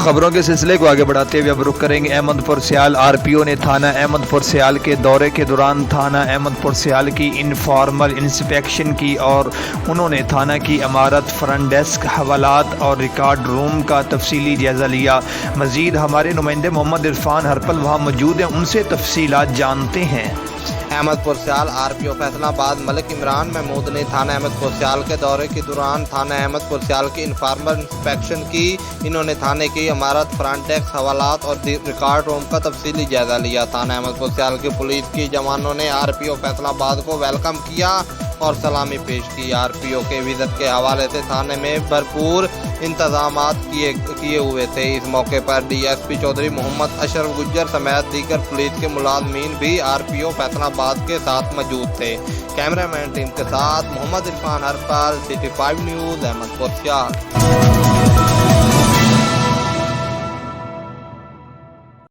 खबरों के सिलसिले को आगे बढ़ाते हुए अब रुख करेंगे अहमदपुर सियाल। आरपीओ ने थाना अहमदपुर सियाल के दौरे के दौरान थाना अहमदपुर सियाल की इनफॉर्मल इंस्पेक्शन की और उन्होंने थाना की इमारत, फ्रंट डेस्क, हवालात और रिकॉर्ड रूम का तफसीली जायज़ा लिया। मज़ीद हमारे नुमाइंदे मोहम्मद इरफान हरपल वहाँ मौजूद हैं, उनसे तफसीलात जानते हैं। अहमदपुर सियाल आरपीओ फैसलाबाद मलिक इमरान महमूद ने थाना अहमदपुर सियाल के दौरे के दौरान थाना अहमदपुर सियाल की इनफॉर्मल इंस्पेक्शन की। इन्होंने थाने की इमारत, फ्रंट डेस्क, हवालात और रिकॉर्ड रूम का तफसीली जायजा लिया। थाना अहमदपुर सियाल की पुलिस की जवानों ने आरपीओ फैसलाबाद को वेलकम किया और सलामी पेश की। आरपीओ के विजिट के हवाले से थाने में भरपूर इंतजाम किए हुए थे। इस मौके पर डीएसपी चौधरी मोहम्मद अशरफ गुज्जर समेत दीगर पुलिस के मुलाजमीन भी आरपीओ फैसलाबाद के साथ मौजूद थे। कैमरामैन टीम के साथ मोहम्मद इरफान हरपल, सिटी 5 न्यूज़, अहमदपुर सियाल।